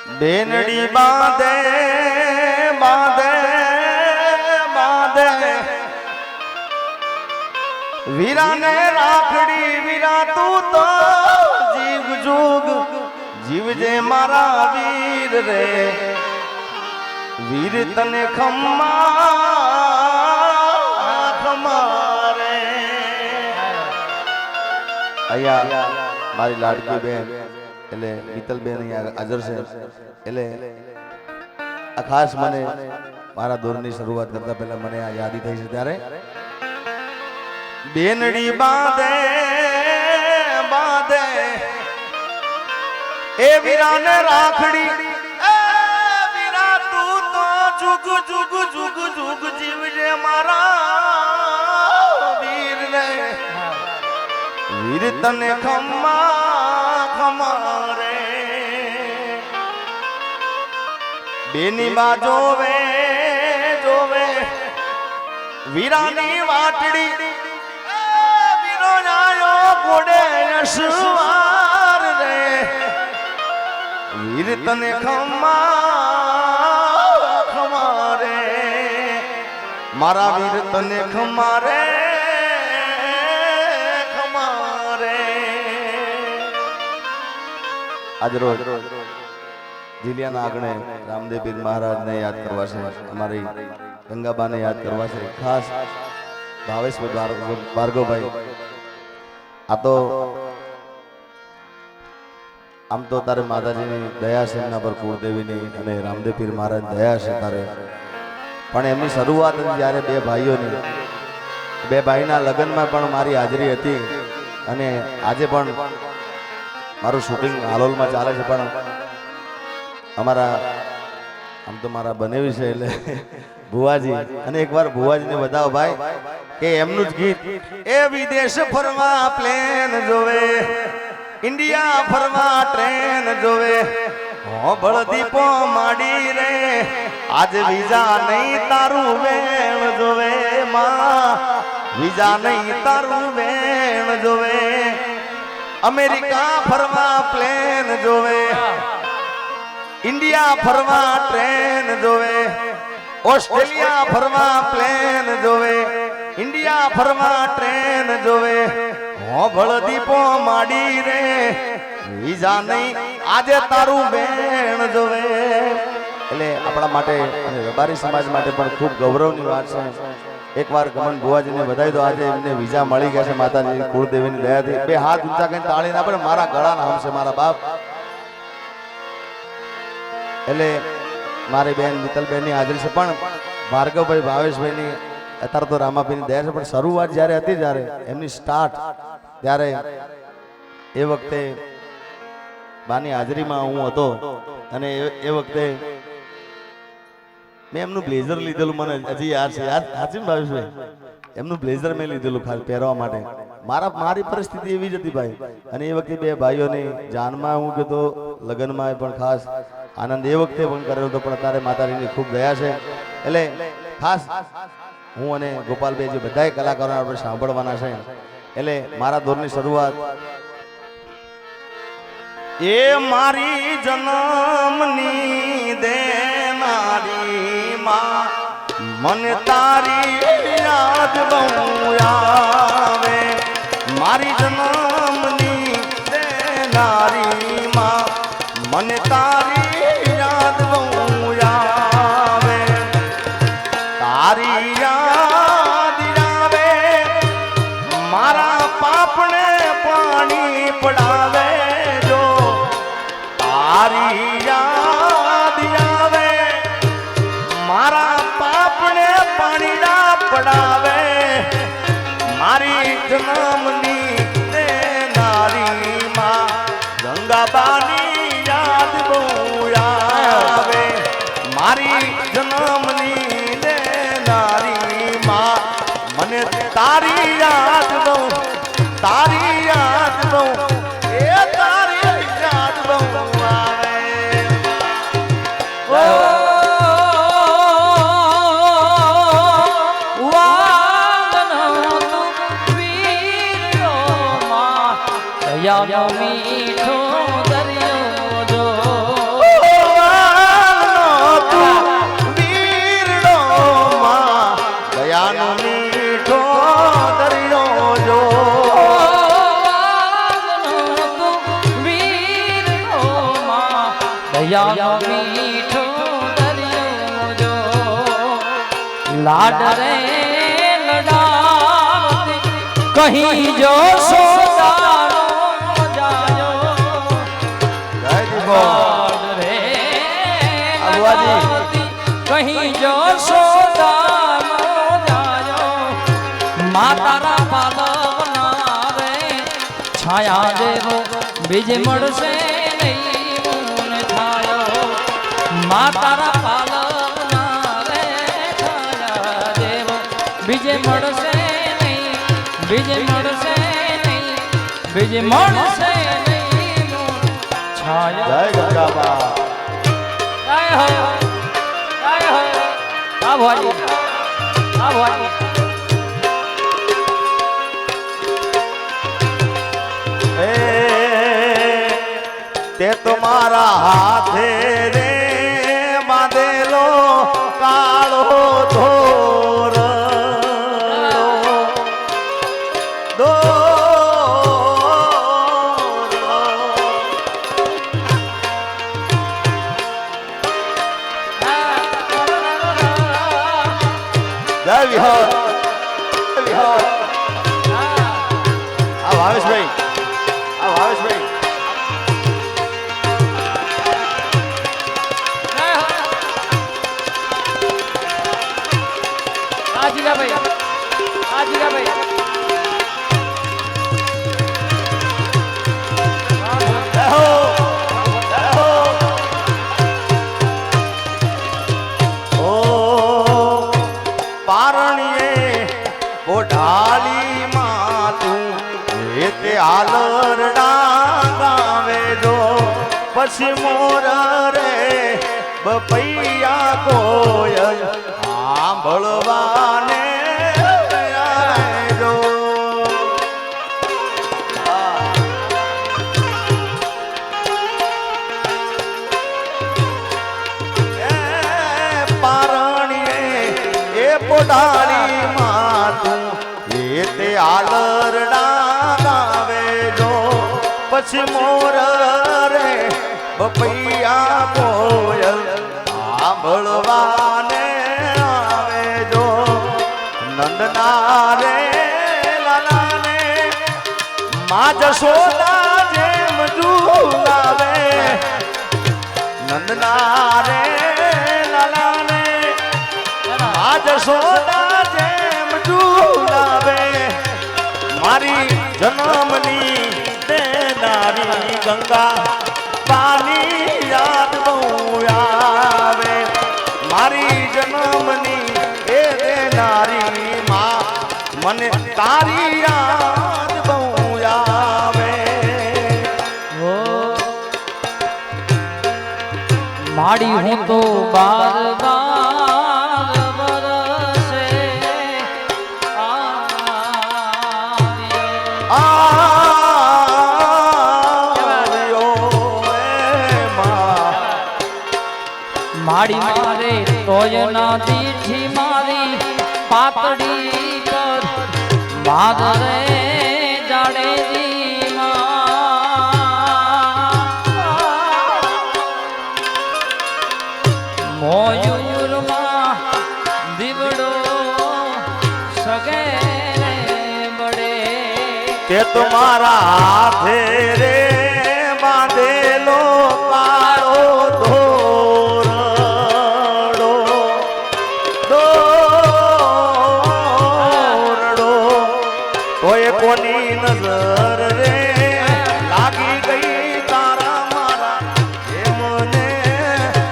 બેનડી બાંધે બાંધે બાંધે વીરાને રાખડી વીરા તું તો જીવ જુગ જીવજે મારા વીર રે વીર તને ખમ્મા ખમારે અહીંયા મારી લાડકી બેન એટલે મિત્તલબેન અહીંયા હાજર છે એટલે આ ખાસ મને મારા દોરની શરૂઆત કરતા પહેલા મને આ યાદી થઈ છે ત્યારે બેનડી બાંધે બાંધે એ વીરાને રાખડી એ વીરા તું તો જુગ જુગ જુગ જુગ જીવજે મારા વીર રે વીર તને ખમ્મા ખમારે બેની બા જોવે જોવે વીરાની વાટડી વીરો જાયો ઘોડે અસવાર રે વીર તને ખમ્મા ખમારે મારા વીર તને ખમારે આજ રોજ જીલિયાના આંગણે રામદેવ પીર મહારાજને યાદ કરવા છે અમારી ગંગાબાને યાદ કરવા છે ખાસ ભાવેશભાઈ ભાર્ગવભાઈ આ તો આમ તો તારે માતાજીની દયા છે એમના પર કુળદેવીની અને રામદેવ પીર મહારાજ દયા છે તારે પણ એમની શરૂઆત જ્યારે બે ભાઈઓની બે ભાઈના લગ્નમાં પણ મારી હાજરી હતી અને આજે પણ મારું શૂટિંગ હાલોલમાં ચાલે છે પણ અમારા આમ તો મારા બનેવી છે એટલે ભુવાજી અને એકવાર ભુવાજીને બતાવો ભાઈ કે એમનું જ ગીત એ વિદેશ ફરવા પ્લેન જોવે ઇન્ડિયા ફરવા ટ્રેન જોવે હો બળદીપો માડી રે આજ વિઝા નહીં તારું વેણ જોવે માં વિઝા નહીં તારું વેણ જોવે અમેરિકા ફરવા પ્લેન જોવે ઇન્ડિયા ફરવા ટ્રેન જોવે ઓસ્ટ્રેલિયા ફરવા પ્લેન જોવે ઇન્ડિયા ફરવા ટ્રેન જોવે હો બળદીપો માડી રે વિઝા નહીં આજે તારું બેણ જોવે એટલે આપણા માટે અને રબારી સમાજ માટે પણ ખૂબ ગૌરવની વાત છે એકવાર ગમન ભુવાજીને બધાઈ દો આજે એમને વિઝા મળી ગયા છે માતાજી કુળદેવીની દયાથી બે હાથ ઊંચા કરીને તાળી ના પડે મારા ગળાના હમ છે મારા બાપ એટલે મારી બેન મિત્તલબેનની હાજરી છે પણ ભાર્ગવભાઈ ભાવેશભાઈની અત્યારે તો રામાભાઈની દયા છે પણ શરૂઆત જ્યારે હતી જ્યારે એમની સ્ટાર્ટ ત્યારે એ વખતે બાની હાજરીમાં હું હતો અને એ વખતે મેં એમનું બ્લેઝર લીધેલું મને હજી યાદ છે યાદ સાચી ને ભાવેશભાઈ એમનું બ્લેઝર મેં લીધેલું ખાલી પહેરવા માટે મારી પરિસ્થિતિ એવી જ હતી ભાઈ અને એ વખતે બે ભાઈઓની જાનમાં હું કીધું લગ્નમાં પણ ખાસ આનંદ એ વખતે પણ કરેલો હતો પણ અત્યારે માતાજીની ખૂબ દયા છે એટલે ખાસ હું અને ગોપાલભાઈ જે બધા કલાકારો આપણે સાંભળવાના છે એટલે મારા દોરની શરૂઆત એ મારી જન્મની દેનારી માં મને તારી યાદ બહુ આવે મારી જન્મની દેનારી માં મને તારી યાદ બહુ આવે તારી યાદ આવે મારા પાપને પાણી પડાવે જો તારી યાદ આવે મારા પાપને પાણી ના પડાવે મારી જન્મની દેનારી માં ગંગાબાની યાદ બહુ આવે મારી જન્મની દેનારી માં મને તારી યાદ બહુ તારી યાદ બહુ એ તારી યાદ બહુ આવે મીઠો દરિયો જો દયાનો મીઠો દરિયો જો લાડ રે લડાવતી કહી જો સોદારો જાયો જય દીપો રે લડાવતી કહી જો સોદારો જાયો માતારા પાલવના રે છાયા જેવો બીજ મળશે માતારા પાલવના રે છાયા દેવો બીજે મળશે નહીં બીજે મળશે નહીં બીજે મળશે નહીં છાયા જય ગંગાબા જય હો આ ભવાજી આ ભવાજી તે તમારા હાથે રે બાંધેલો કાળો ધોર જય વિહર વિહર આ ભાવેશભાઈ પછી મોર રે બપૈયા કોયલ સાંભળવાને જો પારણીએ એ પોઢાળી માતું એ તે આલરડા ગાવે જો પછી મોર રે બપૈયા કોયલ સાંભળવાને આવે જો નંદના રે લાલાને માં જશોદા જેમ ઝુલાવે નંદના રે લાલાને માં જશોદા જેમ ઝુલાવે મારી જન્મની દેનારી ગંગા પાની યાદ બહુ આવે મારી જન્મની એ દેનારી માં મને તારી યાદ બહુ આવે માડી હું તો બાર બાર વરસે માડી મારે તોય ના દીઠી મારી પાતળી પર મારે જાડેજી મોયુરમાં દીવડો સગે બડે તે તમારા હાથે રે બાંધેલો કાળો ધોરડો દોરડો કોઈ કોની નજર રે લાગી ગઈ તારા મારા એ મને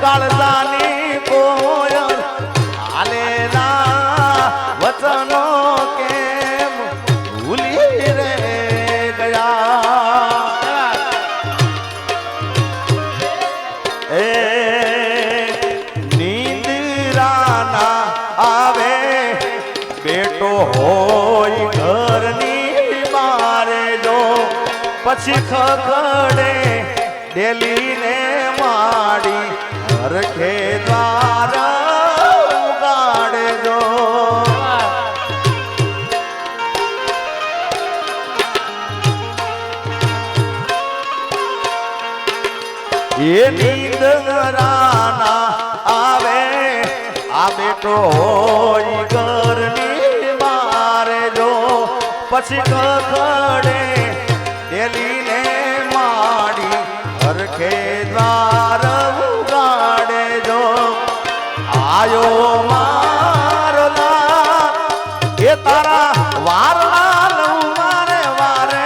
કાળજાની કોયલ હાલેલા વચનો કેમ ભૂલી રે ગયા એ નીંદરાના આવે બેટો હોય ઘરની બારે જો પછી ખખડે ડેલીને માડી હરખે દ્વાર ઉગાડે જો એ નીંદરાના આવે આ બેટો હોય ઘરની મારે જો પછી કખડે ડેલીને માડી હરખે દ્વાર ઉગાડે જો આયો મારો લાલ એ તારા વારના લઉં મારે વારે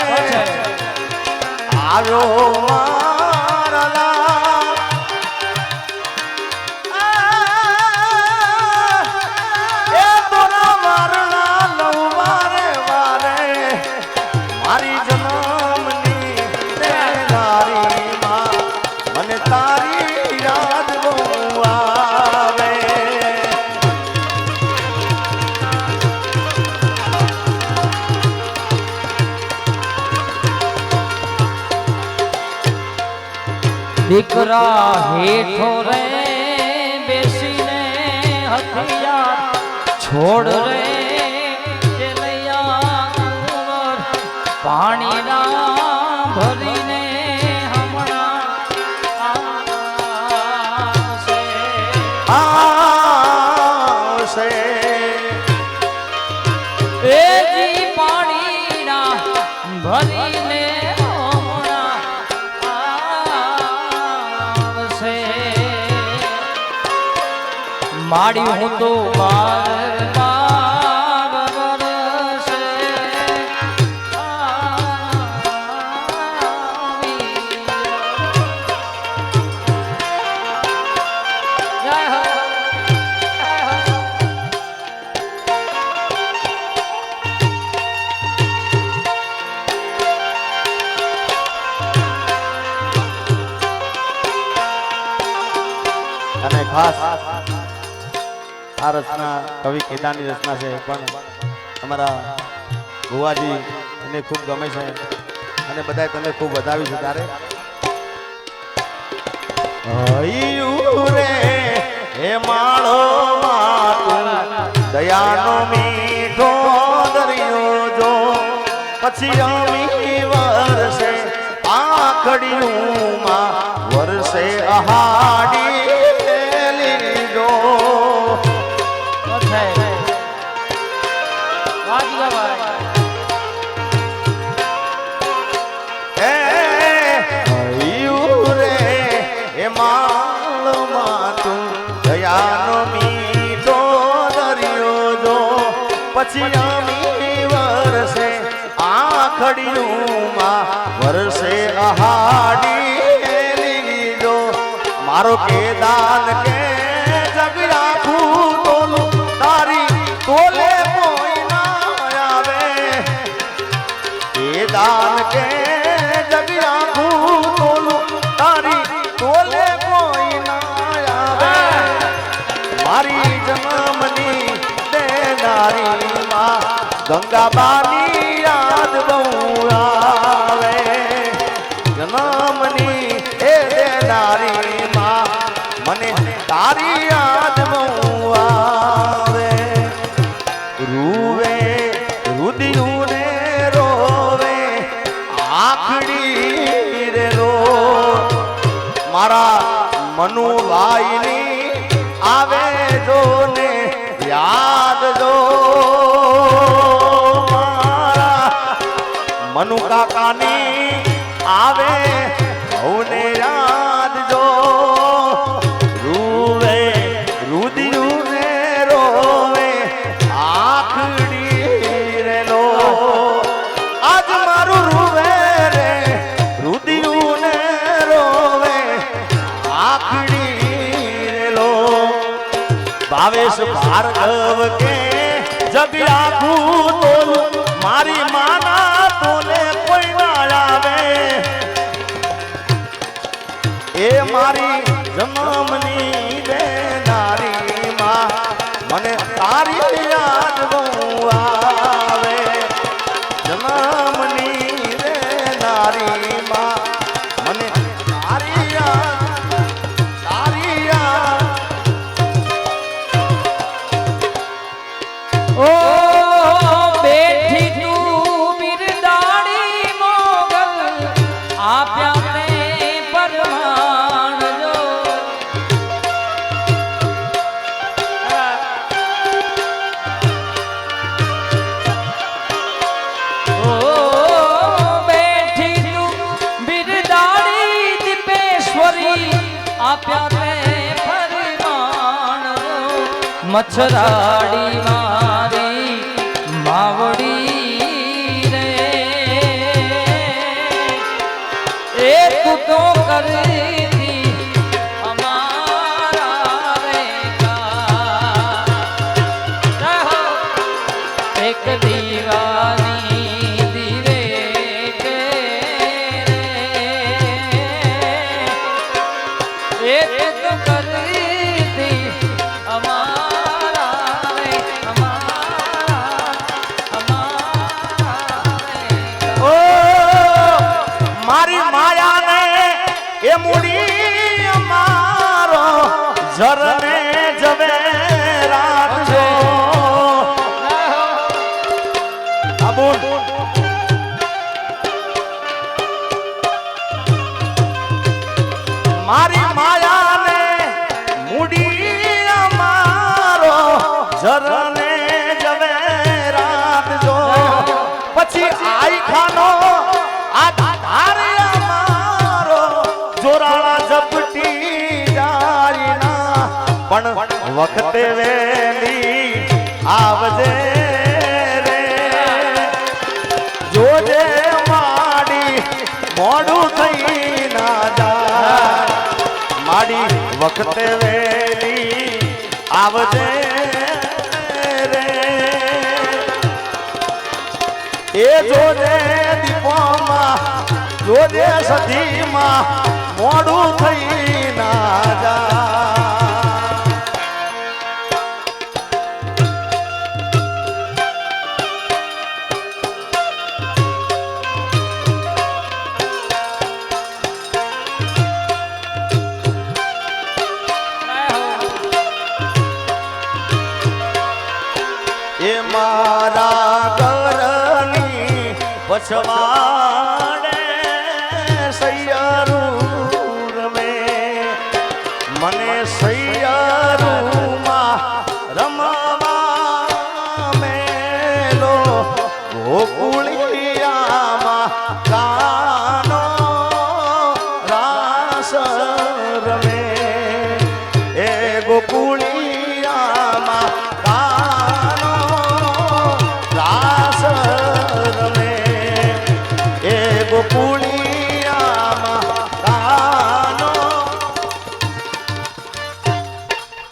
આવ્યો મારા લાલ એ તોરા વારના લઉં વારે વારે મારી જન્મની દેનારી માં મને તારી યાદ બહુ આવે દીકરા હેઠો રે બેસીને હથિયાર છોડ રે ચેલૈયા પાણી ના ભરીને હમણાં આવશે એજી પાણી ના ભરીને માડી હું તો બાર બાર વરસે જય હો અને ખાસ આ રચના કવિ કેદારની રચના છે પણ અમારા ભુવાજી એને ખૂબ ગમે છે અને બધાય તમે ખૂબ વધાવ્યું છે તારે હૈયું રે હે માળો માતું દયાનો મીઠો દરિયો જો પછી અમી વરસે આખડિયું માં વરસે અહાડી લીધો દયાનો મીઠો દરિયો જો પછી અમી વરસે આખડિયુંમાં વરસે અહાડી લીધો મારો કેદાન કે જગ રાખું તોલું તારી તોલે કોઈ ના આવે કેદાન કે જગ રાખું તોલું તારી તોલે કોઈ ના આવે મારી જન્મની દેનારી માં ગંગાબાની યાદ બહુ આવે જન્મની એ દેનારી માં મને તારી યાદ બહુ આવે રૂવે રુદિયું ને રોવે આખડી રે રો મારા મનુભાઈની આવે જો ને યાદ જો મારા મનુ કાકાની આવે હવને યાદ જો રૂવે રુદિયું ને રોવે આખડી રે લો આજ મારું રૂવે રે રુદિયું ને રોવે આખડી ભાવેશ ભાર્ગવ કે જગ રાખું તોલું મારી માના તોલે કોઈ ના આવે એ મારી જન્મની દેનારી માં મને તારી યાદ બહુ આવે જન્મની દેનારી માં મને તારી યાદ ઓ બેઠી તું બિરદાડી મોગલ આપ્યા તે પરમાણ આપ્યા તે ફરમાન મચ્છરાડી મારી માવડી રે એ તું તો કરી અમારા રે કા એક દીવાની દીવે કે રે એક તો કરી દી અમારા રે અમારા ઓ મારી માયાને એ મૂડી અમારો જરને જવે રાખજો આ બોલ મારી માયાને મૂડી અમારો જરને જવે રાખજો પછી આઈ ખાનો આ ધારે અમારો જોરાળા ઝપટી જાયના પણ વખતે વેલી આવજે રે જોજે માડી મોડું થઈ ના જાય માડી વખતે વેલી આવજે રે એ જોજે દીપોમાં જોજે સધીમાં મોડું થઈ ના જાય એ મારા ઘરની પછવાડે સૈયરું રમે મને સૈયરુમાં રમવા મેલો ગોકુળિયામાં કાનો રાસ રમે એ ગોકુળિયામાં રાસ રમે એ ગોકુળ